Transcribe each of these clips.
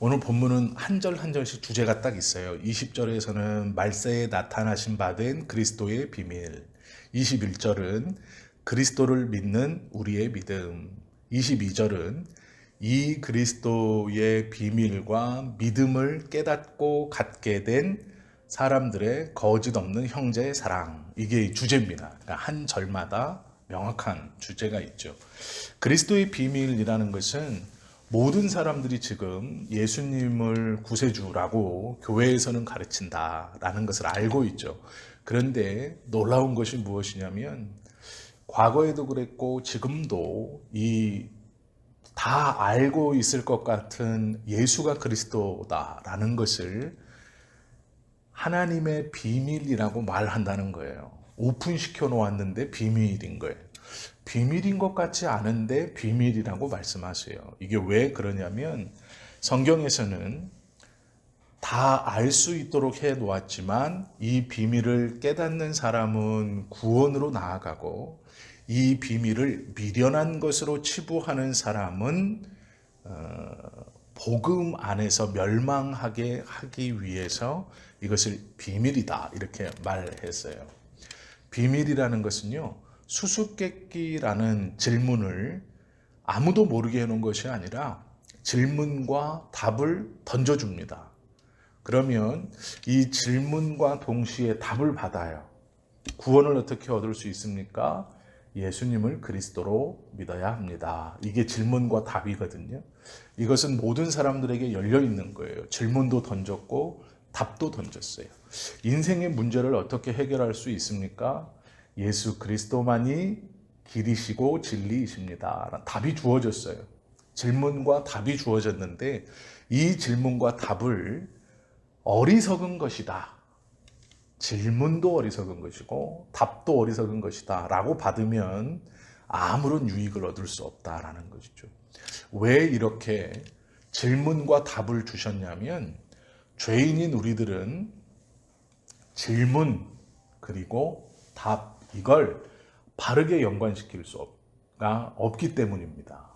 오늘 본문은 한 절 한 절씩 주제가 딱 있어요. 20절에서는 말세에 나타나신 바 된 그리스도의 비밀, 21절은 그리스도를 믿는 우리의 믿음, 22절은 이 그리스도의 비밀과 믿음을 깨닫고 갖게 된 사람들의 거짓 없는 형제의 사랑, 이게 주제입니다. 그러니까 한 절마다 명확한 주제가 있죠. 그리스도의 비밀이라는 것은 모든 사람들이 지금 예수님을 구세주라고 교회에서는 가르친다라는 것을 알고 있죠. 그런데 놀라운 것이 무엇이냐면 과거에도 그랬고 지금도 이 다 알고 있을 것 같은 예수가 그리스도다라는 것을 하나님의 비밀이라고 말한다는 거예요. 오픈시켜 놓았는데 비밀인 거예요. 비밀인 것 같지 않은데 비밀이라고 말씀하세요. 이게 왜 그러냐면 성경에서는 다 알 수 있도록 해 놓았지만 이 비밀을 깨닫는 사람은 구원으로 나아가고 이 비밀을 미련한 것으로 치부하는 사람은 복음 안에서 멸망하게 하기 위해서 이것을 비밀이다 이렇게 말했어요. 비밀이라는 것은요, 수수께끼라는 질문을 아무도 모르게 해놓은 것이 아니라 질문과 답을 던져줍니다. 그러면 이 질문과 동시에 답을 받아요. 구원을 어떻게 얻을 수 있습니까? 예수님을 그리스도로 믿어야 합니다. 이게 질문과 답이거든요. 이것은 모든 사람들에게 열려 있는 거예요. 질문도 던졌고 답도 던졌어요. 인생의 문제를 어떻게 해결할 수 있습니까? 예수 그리스도만이 길이시고 진리이십니다. 답이 주어졌어요. 질문과 답이 주어졌는데 이 질문과 답을 어리석은 것이다. 질문도 어리석은 것이고 답도 어리석은 것이다 라고 받으면 아무런 유익을 얻을 수 없다라는 것이죠. 왜 이렇게 질문과 답을 주셨냐면 죄인인 우리들은 질문 그리고 답 이걸 바르게 연관시킬 수가 없기 때문입니다.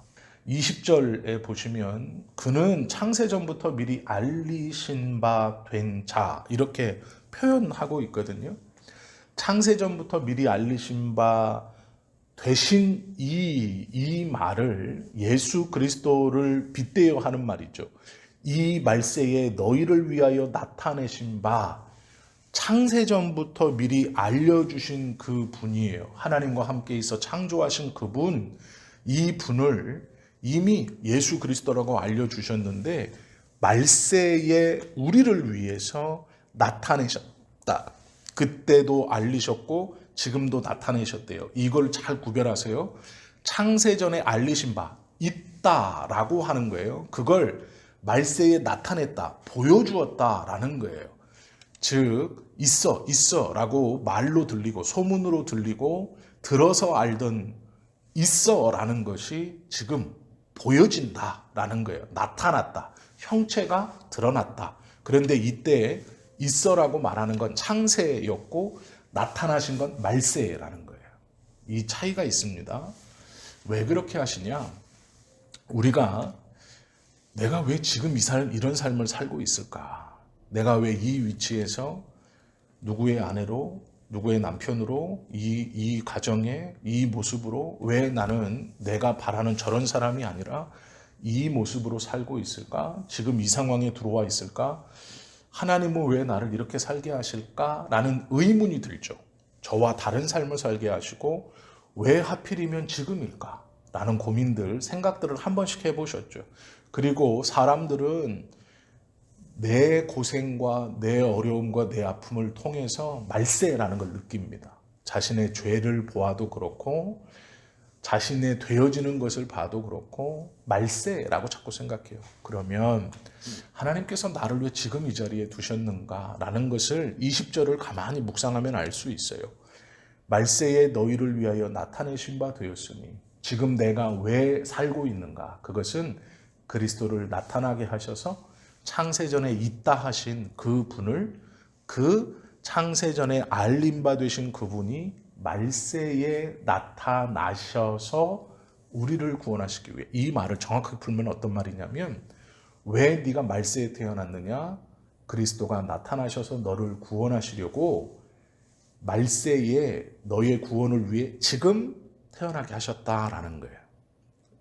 20절에 보시면 그는 창세전부터 미리 알리신 바 된 자 이렇게 표현하고 있거든요. 창세전부터 미리 알리신 바 되신 이 말을 예수 그리스도를 빗대어 하는 말이죠. 이 말세에 너희를 위하여 나타내신 바 창세전부터 미리 알려주신 그 분이에요. 하나님과 함께 있어 창조하신 그분, 이 분을 이미 예수 그리스도라고 알려주셨는데 말세에 우리를 위해서 나타내셨다. 그때도 알리셨고 지금도 나타내셨대요. 이걸 잘 구별하세요. 창세전에 알리신 바 있다라고 하는 거예요. 그걸 말세에 나타냈다, 보여주었다라는 거예요. 즉 있어 라고 말로 들리고 소문으로 들리고 들어서 알던 있어라는 것이 지금 보여진다라는 거예요. 나타났다. 형체가 드러났다. 그런데 이때 있어라고 말하는 건 창세였고 나타나신 건 말세라는 거예요. 이 차이가 있습니다. 왜 그렇게 하시냐? 우리가 내가 왜 지금 이런 삶을 살고 있을까? 내가 왜 이 위치에서 누구의 아내로, 누구의 남편으로, 이 가정에, 이 모습으로 왜 나는 내가 바라는 저런 사람이 아니라 이 모습으로 살고 있을까? 지금 이 상황에 들어와 있을까? 하나님은 왜 나를 이렇게 살게 하실까? 라는 의문이 들죠. 저와 다른 삶을 살게 하시고 왜 하필이면 지금일까? 라는 고민들, 생각들을 한 번씩 해보셨죠. 그리고 사람들은 내 고생과 내 어려움과 내 아픔을 통해서 말세라는 걸 느낍니다. 자신의 죄를 보아도 그렇고 자신의 되어지는 것을 봐도 그렇고 말세라고 자꾸 생각해요. 그러면 하나님께서 나를 왜 지금 이 자리에 두셨는가라는 것을 20절을 가만히 묵상하면 알 수 있어요. 말세에 너희를 위하여 나타내신 바 되었으니 지금 내가 왜 살고 있는가? 그것은 그리스도를 나타나게 하셔서 창세전에 있다 하신 그 분을 그 창세전에 알림 바 되신 그분이 말세에 나타나셔서 우리를 구원하시기 위해 이 말을 정확하게 풀면 어떤 말이냐면 왜 네가 말세에 태어났느냐? 그리스도가 나타나셔서 너를 구원하시려고 말세에 너의 구원을 위해 지금 태어나게 하셨다라는 거예요.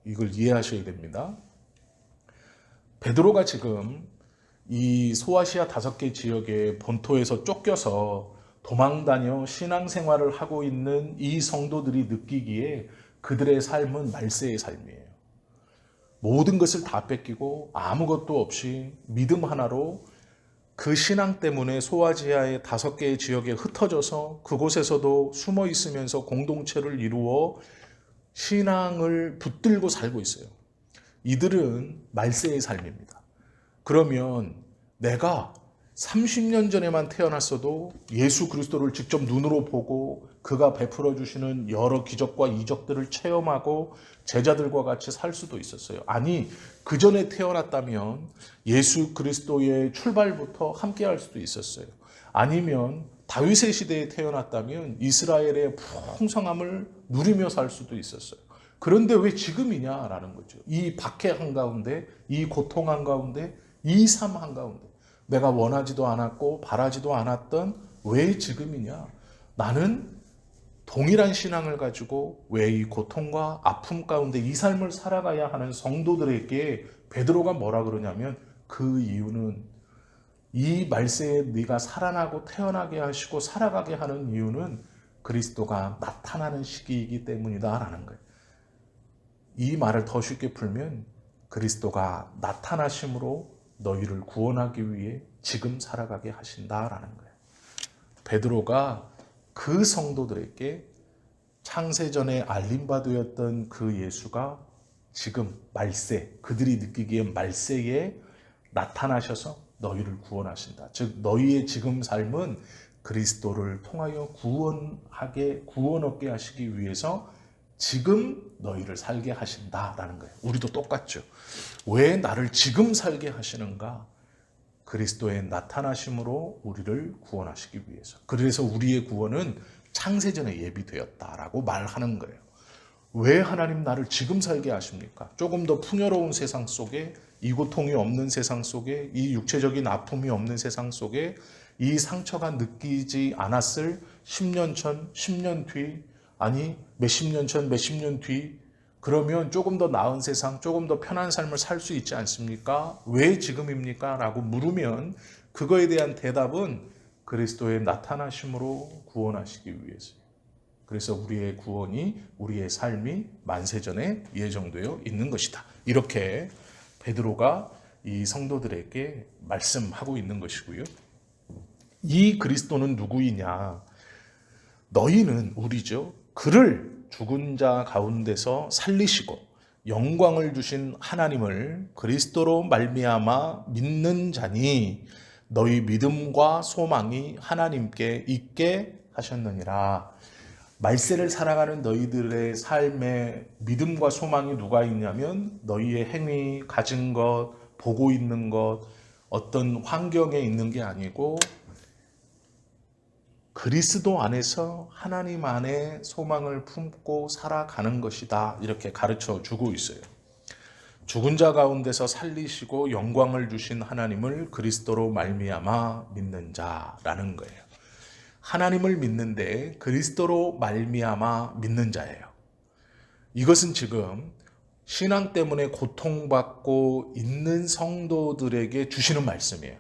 이걸 이해하셔야 됩니다. 베드로가 지금 이 소아시아 5개 지역의 본토에서 쫓겨서 도망다녀 신앙생활을 하고 있는 이 성도들이 느끼기에 그들의 삶은 말세의 삶이에요. 모든 것을 다 뺏기고 아무것도 없이 믿음 하나로 그 신앙 때문에 소아시아의 5개의 지역에 흩어져서 그곳에서도 숨어 있으면서 공동체를 이루어 신앙을 붙들고 살고 있어요. 이들은 말세의 삶입니다. 그러면 내가 30년 전에만 태어났어도 예수 그리스도를 직접 눈으로 보고 그가 베풀어 주시는 여러 기적과 이적들을 체험하고 제자들과 같이 살 수도 있었어요. 아니, 그 전에 태어났다면 예수 그리스도의 출발부터 함께 할 수도 있었어요. 아니면 다윗의 시대에 태어났다면 이스라엘의 풍성함을 누리며 살 수도 있었어요. 그런데 왜 지금이냐라는 거죠. 이 박해 한가운데, 이 고통 한가운데, 이 삶 한가운데 내가 원하지도 않았고 바라지도 않았던 왜 지금이냐? 나는 동일한 신앙을 가지고 왜 이 고통과 아픔 가운데 이 삶을 살아가야 하는 성도들에게 베드로가 뭐라 그러냐면 그 이유는 이 말세에 네가 살아나고 태어나게 하시고 살아가게 하는 이유는 그리스도가 나타나는 시기이기 때문이다라는 거예요. 이 말을 더 쉽게 풀면 그리스도가 나타나심으로 너희를 구원하기 위해 지금 살아가게 하신다라는 거예요. 베드로가 그 성도들에게 창세전에 알림받으였던 그 예수가 지금 말세, 그들이 느끼기에 말세에 나타나셔서 너희를 구원하신다. 즉 너희의 지금 삶은 그리스도를 통하여 구원 얻게 하시기 위해서 지금 너희를 살게 하신다라는 거예요. 우리도 똑같죠. 왜 나를 지금 살게 하시는가? 그리스도의 나타나심으로 우리를 구원하시기 위해서. 그래서 우리의 구원은 창세전에 예비되었다라고 말하는 거예요. 왜 하나님 나를 지금 살게 하십니까? 조금 더 풍요로운 세상 속에, 이 고통이 없는 세상 속에, 이 육체적인 아픔이 없는 세상 속에 이 상처가 느끼지 않았을 10년 전, 10년 뒤, 아니 몇십 년 전, 몇십 년 뒤, 그러면 조금 더 나은 세상, 조금 더 편한 삶을 살 수 있지 않습니까? 왜 지금입니까? 라고 물으면 그거에 대한 대답은 그리스도의 나타나심으로 구원하시기 위해서요. 그래서 우리의 구원이, 우리의 삶이 만세전에 예정되어 있는 것이다. 이렇게 베드로가 이 성도들에게 말씀하고 있는 것이고요. 이 그리스도는 누구이냐? 너희는, 우리죠. 그를 죽은 자 가운데서 살리시고 영광을 주신 하나님을 그리스도로 말미암아 믿는 자니 너희 믿음과 소망이 하나님께 있게 하셨느니라. 말세를 살아가는 너희들의 삶에 믿음과 소망이 누가 있냐면 너희의 행위, 가진 것, 보고 있는 것, 어떤 환경에 있는 게 아니고 그리스도 안에서 하나님 안에 소망을 품고 살아가는 것이다. 이렇게 가르쳐 주고 있어요. 죽은 자 가운데서 살리시고 영광을 주신 하나님을 그리스도로 말미암아 믿는 자라는 거예요. 하나님을 믿는데 그리스도로 말미암아 믿는 자예요. 이것은 지금 신앙 때문에 고통받고 있는 성도들에게 주시는 말씀이에요.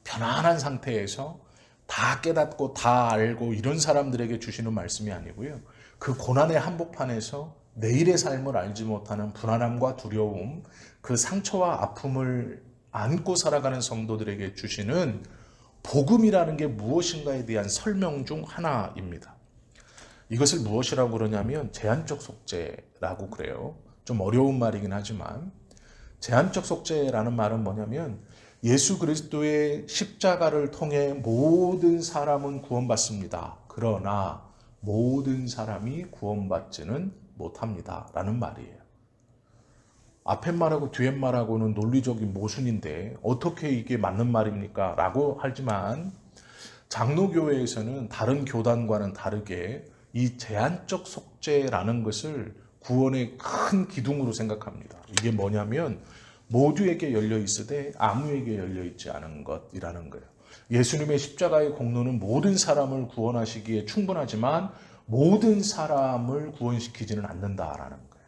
편안한 상태에서 다 깨닫고 다 알고 이런 사람들에게 주시는 말씀이 아니고요. 그 고난의 한복판에서 내일의 삶을 알지 못하는 불안함과 두려움, 그 상처와 아픔을 안고 살아가는 성도들에게 주시는 복음이라는 게 무엇인가에 대한 설명 중 하나입니다. 이것을 무엇이라고 그러냐면 제한적 속죄라고 그래요. 좀 어려운 말이긴 하지만 제한적 속죄라는 말은 뭐냐면 예수 그리스도의 십자가를 통해 모든 사람은 구원받습니다. 그러나 모든 사람이 구원받지는 못합니다. 라는 말이에요. 앞에 말하고 뒤에 말하고는 논리적인 모순인데 어떻게 이게 맞는 말입니까? 라고 하지만 장로교회에서는 다른 교단과는 다르게 이 제한적 속죄라는 것을 구원의 큰 기둥으로 생각합니다. 이게 뭐냐면 모두에게 열려 있으되 아무에게 열려 있지 않은 것이라는 거예요. 예수님의 십자가의 공로는 모든 사람을 구원하시기에 충분하지만 모든 사람을 구원시키지는 않는다라는 거예요.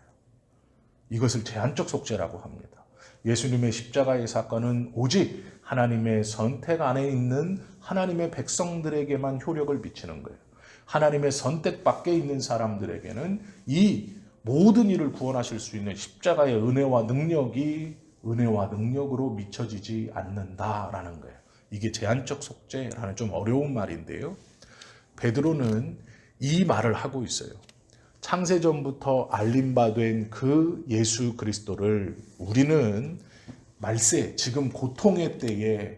이것을 제한적 속죄라고 합니다. 예수님의 십자가의 사건은 오직 하나님의 선택 안에 있는 하나님의 백성들에게만 효력을 미치는 거예요. 하나님의 선택 밖에 있는 사람들에게는 이 모든 일을 구원하실 수 있는 십자가의 은혜와 능력이 은혜와 능력으로 미쳐지지 않는다라는 거예요. 이게 제한적 속죄라는 좀 어려운 말인데요. 베드로는 이 말을 하고 있어요. 창세전부터 알림받은 그 예수 그리스도를 우리는 말세, 지금 고통의 때에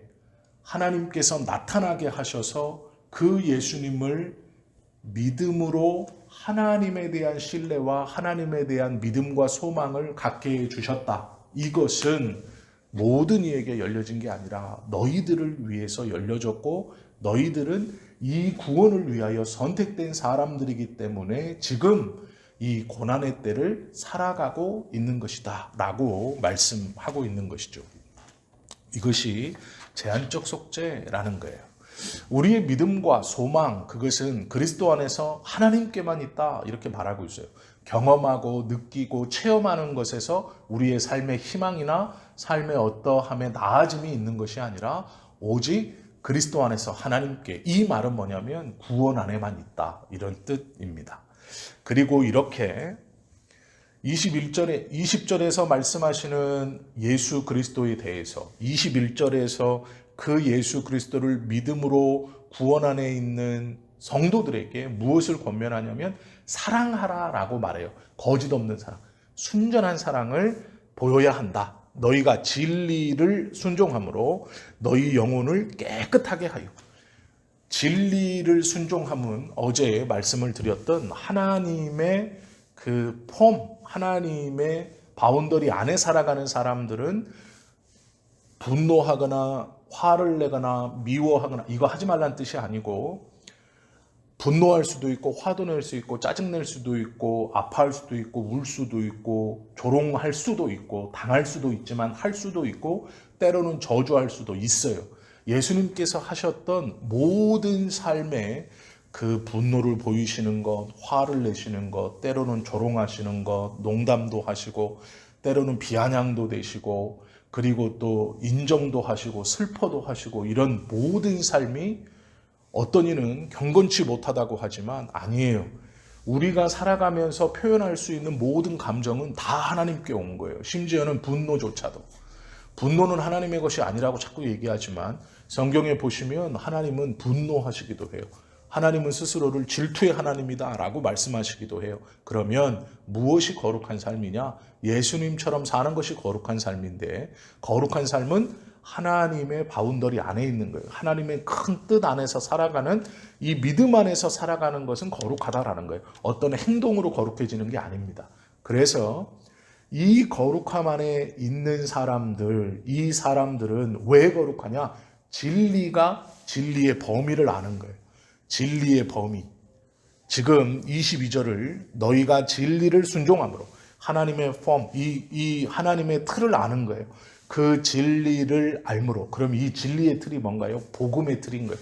하나님께서 나타나게 하셔서 그 예수님을 믿음으로 하나님에 대한 신뢰와 하나님에 대한 믿음과 소망을 갖게 해주셨다. 이것은 모든 이에게 열려진 게 아니라 너희들을 위해서 열려졌고 너희들은 이 구원을 위하여 선택된 사람들이기 때문에 지금 이 고난의 때를 살아가고 있는 것이다 라고 말씀하고 있는 것이죠. 이것이 제한적 속죄라는 거예요. 우리의 믿음과 소망, 그것은 그리스도 안에서 하나님께만 있다 이렇게 말하고 있어요. 경험하고 느끼고 체험하는 것에서 우리의 삶의 희망이나 삶의 어떠함의 나아짐이 있는 것이 아니라 오직 그리스도 안에서 하나님께, 이 말은 뭐냐면 구원 안에만 있다 이런 뜻입니다. 그리고 이렇게 20절에서 말씀하시는 예수 그리스도에 대해서 21절에서 그 예수 그리스도를 믿음으로 구원 안에 있는 성도들에게 무엇을 권면하냐면 사랑하라라고 말해요. 거짓 없는 사랑, 순전한 사랑을 보여야 한다. 너희가 진리를 순종함으로 너희 영혼을 깨끗하게 하여. 진리를 순종함은 어제 말씀을 드렸던 하나님의 그 하나님의 바운더리 안에 살아가는 사람들은 분노하거나 화를 내거나 미워하거나 이거 하지 말라는 뜻이 아니고, 분노할 수도 있고 화도 낼 수 있고 짜증낼 수도 있고 아파할 수도 있고 울 수도 있고 조롱할 수도 있고 당할 수도 있지만 할 수도 있고 때로는 저주할 수도 있어요. 예수님께서 하셨던 모든 삶에 그 분노를 보이시는 것, 화를 내시는 것, 때로는 조롱하시는 것, 농담도 하시고 때로는 비아냥도 되시고 그리고 또 인정도 하시고 슬퍼도 하시고 이런 모든 삶이 어떤 이는 경건치 못하다고 하지만 아니에요. 우리가 살아가면서 표현할 수 있는 모든 감정은 다 하나님께 온 거예요. 심지어는 분노조차도. 분노는 하나님의 것이 아니라고 자꾸 얘기하지만 성경에 보시면 하나님은 분노하시기도 해요. 하나님은 스스로를 질투의 하나님이다 라고 말씀하시기도 해요. 그러면 무엇이 거룩한 삶이냐? 예수님처럼 사는 것이 거룩한 삶인데, 거룩한 삶은 하나님의 바운더리 안에 있는 거예요. 하나님의 큰 뜻 안에서 살아가는, 이 믿음 안에서 살아가는 것은 거룩하다라는 거예요. 어떤 행동으로 거룩해지는 게 아닙니다. 그래서 이 거룩함 안에 있는 사람들, 이 사람들은 왜 거룩하냐? 진리가 진리의 범위를 아는 거예요. 진리의 범위. 지금 22절을 너희가 진리를 순종함으로, 하나님의 이 하나님의 틀을 아는 거예요. 그 진리를 알므로. 그럼 이 진리의 틀이 뭔가요? 복음의 틀인 거예요.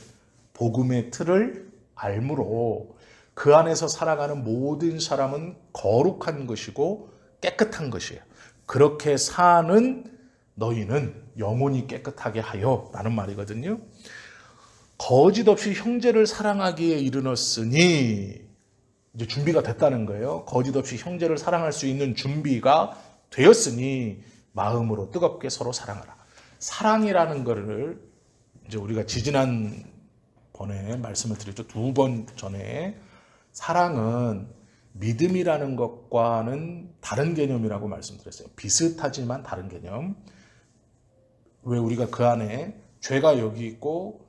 복음의 틀을 알므로 그 안에서 살아가는 모든 사람은 거룩한 것이고 깨끗한 것이에요. 그렇게 사는 너희는 영혼이 깨끗하게 하여 라는 말이거든요. 거짓 없이 형제를 사랑하기에 이르렀으니, 이제 준비가 됐다는 거예요. 거짓 없이 형제를 사랑할 수 있는 준비가 되었으니 마음으로 뜨겁게 서로 사랑하라. 사랑이라는 것을 이제 우리가 지지난 번에 말씀을 드렸죠. 2번 전에 사랑은 믿음이라는 것과는 다른 개념이라고 말씀드렸어요. 비슷하지만 다른 개념. 왜 우리가 그 안에 죄가 여기 있고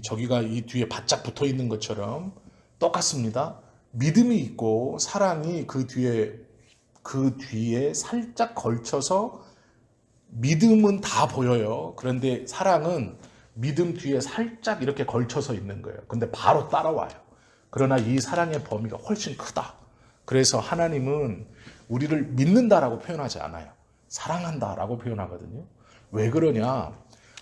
저기가 이 뒤에 바짝 붙어 있는 것처럼 똑같습니다. 믿음이 있고 사랑이 그 뒤에 살짝 걸쳐서, 믿음은 다 보여요. 그런데 사랑은 믿음 뒤에 살짝 이렇게 걸쳐서 있는 거예요. 근데 바로 따라와요. 그러나 이 사랑의 범위가 훨씬 크다. 그래서 하나님은 우리를 믿는다라고 표현하지 않아요. 사랑한다라고 표현하거든요. 왜 그러냐?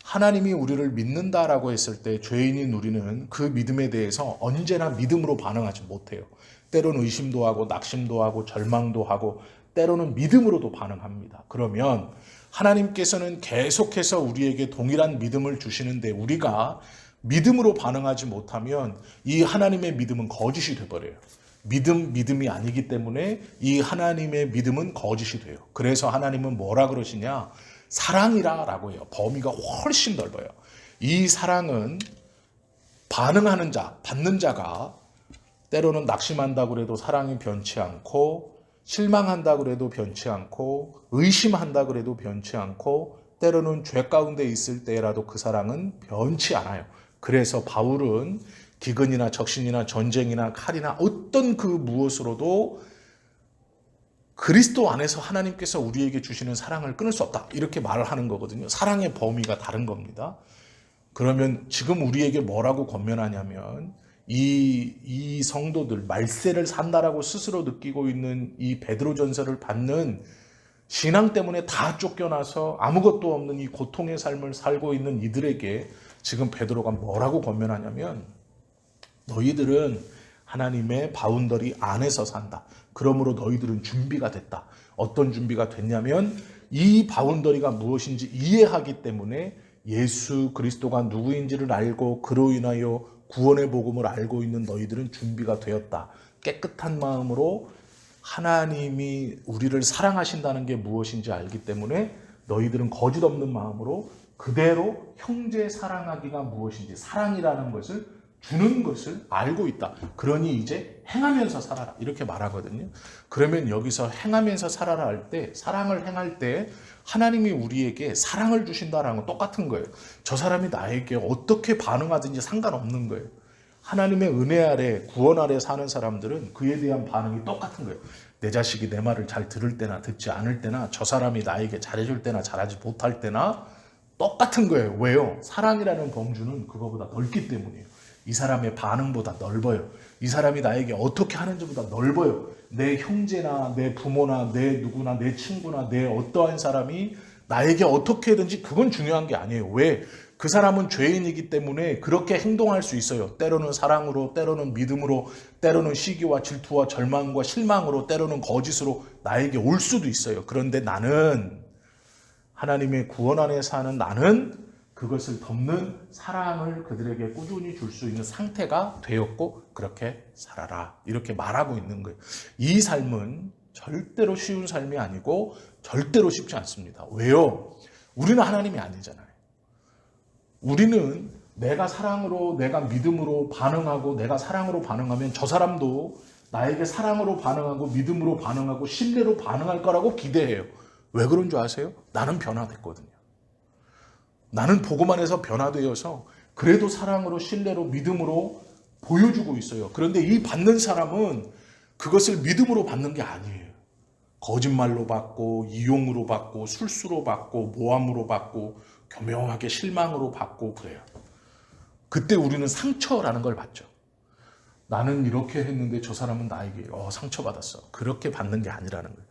하나님이 우리를 믿는다라고 했을 때 죄인인 우리는 그 믿음에 대해서 언제나 믿음으로 반응하지 못해요. 때로는 의심도 하고 낙심도 하고 절망도 하고 때로는 믿음으로도 반응합니다. 그러면 하나님께서는 계속해서 우리에게 동일한 믿음을 주시는데 우리가 믿음으로 반응하지 못하면 이 하나님의 믿음은 거짓이 돼버려요. 믿음이 아니기 때문에 이 하나님의 믿음은 거짓이 돼요. 그래서 하나님은 뭐라 그러시냐? 사랑이라고 해요. 범위가 훨씬 넓어요. 이 사랑은 반응하는 자, 받는 자가 때로는 낙심한다고 해도 사랑이 변치 않고 실망한다고 해도 변치 않고 의심한다고 해도 변치 않고 때로는 죄 가운데 있을 때라도 그 사랑은 변치 않아요. 그래서 바울은 기근이나 적신이나 전쟁이나 칼이나 어떤 그 무엇으로도 그리스도 안에서 하나님께서 우리에게 주시는 사랑을 끊을 수 없다. 이렇게 말을 하는 거거든요. 사랑의 범위가 다른 겁니다. 그러면 지금 우리에게 뭐라고 권면하냐면 이 성도들 말세를 산다라고 스스로 느끼고 있는 이 베드로전서를 받는 신앙 때문에 다 쫓겨나서 아무것도 없는 이 고통의 삶을 살고 있는 이들에게 지금 베드로가 뭐라고 권면하냐면 너희들은 하나님의 바운더리 안에서 산다. 그러므로 너희들은 준비가 됐다. 어떤 준비가 됐냐면 이 바운더리가 무엇인지 이해하기 때문에 예수 그리스도가 누구인지를 알고 그로 인하여 구원의 복음을 알고 있는 너희들은 준비가 되었다. 깨끗한 마음으로 하나님이 우리를 사랑하신다는 게 무엇인지 알기 때문에 너희들은 거짓 없는 마음으로 그대로 형제 사랑하기가 무엇인지 사랑이라는 것을 주는 것을 알고 있다. 그러니 이제 행하면서 살아라. 이렇게 말하거든요. 그러면 여기서 행하면서 살아라 할 때 사랑을 행할 때 하나님이 우리에게 사랑을 주신다는 건 똑같은 거예요. 저 사람이 나에게 어떻게 반응하든지 상관없는 거예요. 하나님의 은혜 아래 구원 아래 사는 사람들은 그에 대한 반응이 똑같은 거예요. 내 자식이 내 말을 잘 들을 때나 듣지 않을 때나 저 사람이 나에게 잘해줄 때나 잘하지 못할 때나 똑같은 거예요. 왜요? 사랑이라는 범주는 그거보다 넓기 때문이에요. 이 사람의 반응보다 넓어요. 이 사람이 나에게 어떻게 하는지보다 넓어요. 내 형제나 내 부모나 내 누구나 내 친구나 내 어떠한 사람이 나에게 어떻게든지 그건 중요한 게 아니에요. 왜? 그 사람은 죄인이기 때문에 그렇게 행동할 수 있어요. 때로는 사랑으로, 때로는 믿음으로, 때로는 시기와 질투와 절망과 실망으로, 때로는 거짓으로 나에게 올 수도 있어요. 그런데 나는 하나님의 구원 안에 사는 나는 그것을 덮는 사랑을 그들에게 꾸준히 줄 수 있는 상태가 되었고 그렇게 살아라. 이렇게 말하고 있는 거예요. 이 삶은 절대로 쉬운 삶이 아니고 절대로 쉽지 않습니다. 왜요? 우리는 하나님이 아니잖아요. 우리는 내가 사랑으로, 내가 믿음으로 반응하고 내가 사랑으로 반응하면 저 사람도 나에게 사랑으로 반응하고 믿음으로 반응하고 신뢰로 반응할 거라고 기대해요. 왜 그런 줄 아세요? 나는 변화됐거든요. 나는 복음 안에서 변화되어서 그래도 사랑으로 신뢰로 믿음으로 보여주고 있어요. 그런데 이 받는 사람은 그것을 믿음으로 받는 게 아니에요. 거짓말로 받고 이용으로 받고 술수로 받고 모함으로 받고 교묘하게 실망으로 받고 그래요. 그때 우리는 상처라는 걸 받죠. 나는 이렇게 했는데 저 사람은 나에게 상처받았어. 그렇게 받는 게 아니라는 거예요.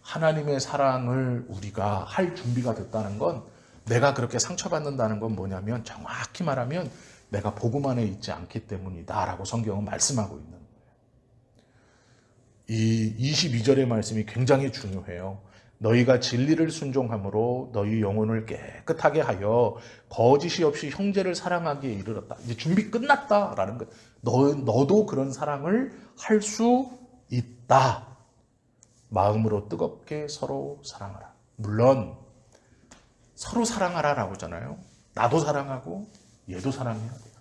하나님의 사랑을 우리가 할 준비가 됐다는 건 내가 그렇게 상처받는다는 건 뭐냐면 정확히 말하면 내가 복음 안에 있지 않기 때문이다 라고 성경은 말씀하고 있는 거예요. 이 22절의 말씀이 굉장히 중요해요. 너희가 진리를 순종함으로 너희 영혼을 깨끗하게 하여 거짓이 없이 형제를 사랑하기에 이르렀다. 이제 준비 끝났다라는 거예요. 너도 그런 사랑을 할 수 있다. 마음으로 뜨겁게 서로 사랑하라. 물론 서로 사랑하라라고 하잖아요. 나도 사랑하고 얘도 사랑해야 돼요.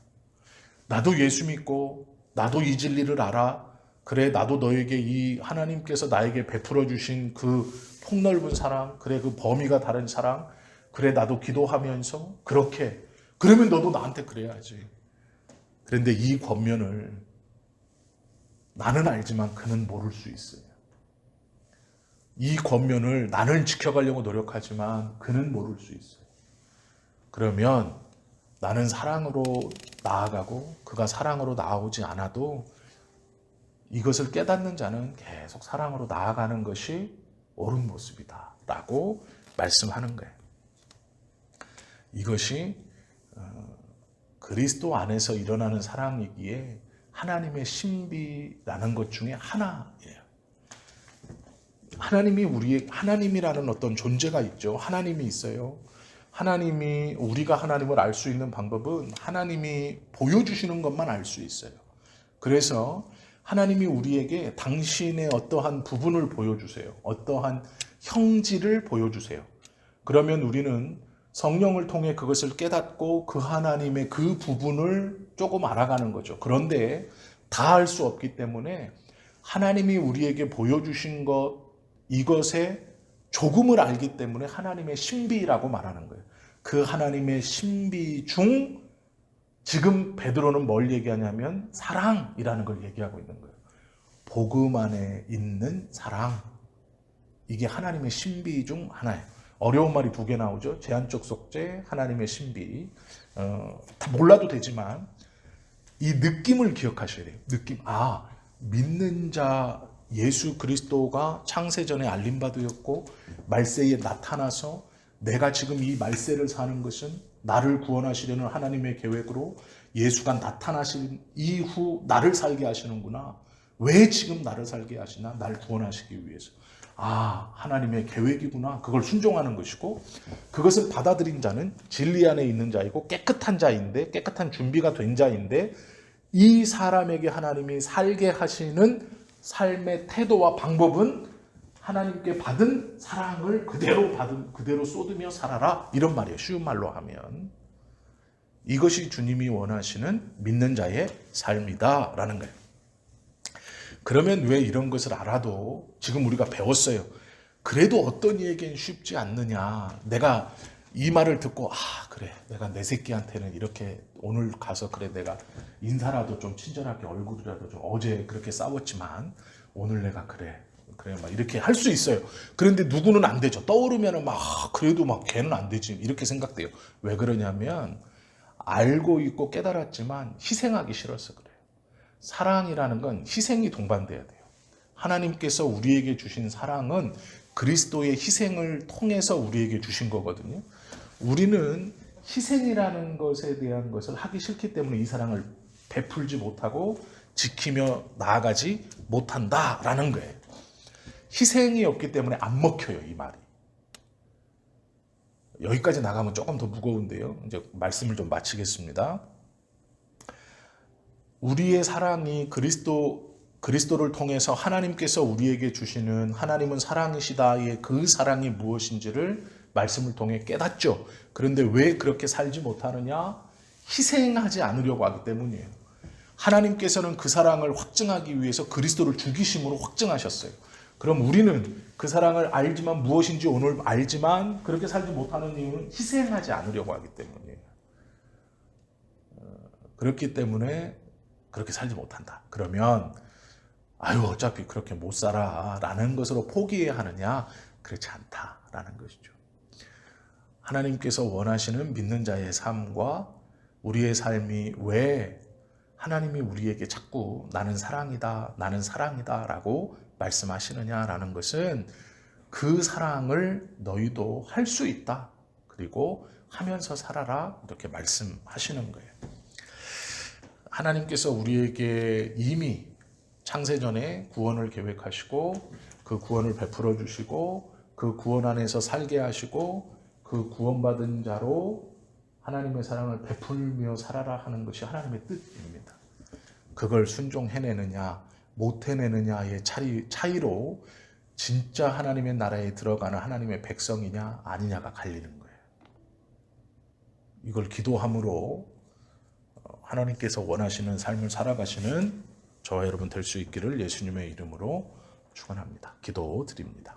나도 예수 믿고 나도 이 진리를 알아. 그래 나도 너에게 이 하나님께서 나에게 베풀어 주신 그 폭넓은 사랑, 그래 그 범위가 다른 사랑, 그래 나도 기도하면서 그렇게 그러면 너도 나한테 그래야지. 그런데 이 권면을 나는 알지만 그는 모를 수 있어요. 이 권면을 나는 지켜가려고 노력하지만 그는 모를 수 있어요. 그러면 나는 사랑으로 나아가고 그가 사랑으로 나아오지 않아도 이것을 깨닫는 자는 계속 사랑으로 나아가는 것이 옳은 모습이다. 라고 말씀하는 거예요. 이것이 그리스도 안에서 일어나는 사랑이기에 하나님의 신비라는 것 중에 하나예요. 하나님이라는 어떤 존재가 있죠. 하나님이 있어요. 우리가 하나님을 알 수 있는 방법은 하나님이 보여주시는 것만 알 수 있어요. 그래서 하나님이 우리에게 당신의 어떠한 부분을 보여주세요. 어떠한 형질을 보여주세요. 그러면 우리는 성령을 통해 그것을 깨닫고 그 하나님의 그 부분을 조금 알아가는 거죠. 그런데 다 알 수 없기 때문에 하나님이 우리에게 보여주신 이것의 조금을 알기 때문에 하나님의 신비라고 말하는 거예요. 그 하나님의 신비 중 지금 베드로는 뭘 얘기하냐면 사랑이라는 걸 얘기하고 있는 거예요. 복음 안에 있는 사랑. 이게 하나님의 신비 중 하나예요. 어려운 말이 두 개 나오죠. 제한적 속죄, 하나님의 신비. 다 몰라도 되지만 이 느낌을 기억하셔야 돼요. 믿는 자 예수 그리스도가 창세전에 알림받으셨고 말세에 나타나서 내가 지금 이 말세를 사는 것은 나를 구원하시려는 하나님의 계획으로 예수가 나타나신 이후 나를 살게 하시는구나. 왜 지금 나를 살게 하시나? 날 구원하시기 위해서. 하나님의 계획이구나. 그걸 순종하는 것이고, 그것을 받아들인 자는 진리 안에 있는 자이고 깨끗한 자인데, 깨끗한 준비가 된 자인데, 이 사람에게 하나님이 살게 하시는 삶의 태도와 방법은 하나님께 받은 사랑을 그대로 쏟으며 살아라. 이런 말이에요. 쉬운 말로 하면. 이것이 주님이 원하시는 믿는 자의 삶이다. 라는 거예요. 그러면 왜 이런 것을 알아도 지금 우리가 배웠어요. 그래도 어떤 이에겐 쉽지 않느냐. 내가 이 말을 듣고 그래 내가 내 새끼한테는 이렇게 오늘 가서 그래 내가 인사라도 좀 친절하게 얼굴이라도 좀 어제 그렇게 싸웠지만 오늘 내가 그래 막 이렇게 할 수 있어요. 그런데 누구는 안 되죠. 떠오르면은 그래도 걔는 안 되지 이렇게 생각돼요. 왜 그러냐면 알고 있고 깨달았지만 희생하기 싫어서 그래요. 사랑이라는 건 희생이 동반돼야 돼요. 하나님께서 우리에게 주신 사랑은 그리스도의 희생을 통해서 우리에게 주신 거거든요. 우리는 희생이라는 것에 대한 것을 하기 싫기 때문에 이 사랑을 베풀지 못하고 지키며 나아가지 못한다라는 거예요. 희생이 없기 때문에 안 먹혀요, 이 말이. 여기까지 나가면 조금 더 무거운데요. 이제 말씀을 좀 마치겠습니다. 우리의 사랑이 그리스도를 통해서 하나님께서 우리에게 주시는 하나님은 사랑이시다의 그 사랑이 무엇인지를 말씀을 통해 깨닫죠. 그런데 왜 그렇게 살지 못하느냐? 희생하지 않으려고 하기 때문이에요. 하나님께서는 그 사랑을 확증하기 위해서 그리스도를 죽이심으로 확증하셨어요. 그럼 우리는 그 사랑을 알지만 무엇인지 오늘 알지만 그렇게 살지 못하는 이유는 희생하지 않으려고 하기 때문이에요. 그렇기 때문에 그렇게 살지 못한다. 그러면 어차피 그렇게 못 살아 라는 것으로 포기해야 하느냐? 그렇지 않다라는 것이죠. 하나님께서 원하시는 믿는 자의 삶과 우리의 삶이 왜 하나님이 우리에게 자꾸 나는 사랑이다 라고 말씀하시느냐라는 것은 그 사랑을 너희도 할 수 있다. 그리고 하면서 살아라 이렇게 말씀하시는 거예요. 하나님께서 우리에게 이미 창세전에 구원을 계획하시고 그 구원을 베풀어 주시고 그 구원 안에서 살게 하시고 그 구원받은 자로 하나님의 사랑을 베풀며 살아라 하는 것이 하나님의 뜻입니다. 그걸 순종해내느냐 못 해내느냐의 차이로 진짜 하나님의 나라에 들어가는 하나님의 백성이냐 아니냐가 갈리는 거예요. 이걸 기도함으로 하나님께서 원하시는 삶을 살아가시는 저와 여러분 될 수 있기를 예수님의 이름으로 축원합니다. 기도드립니다.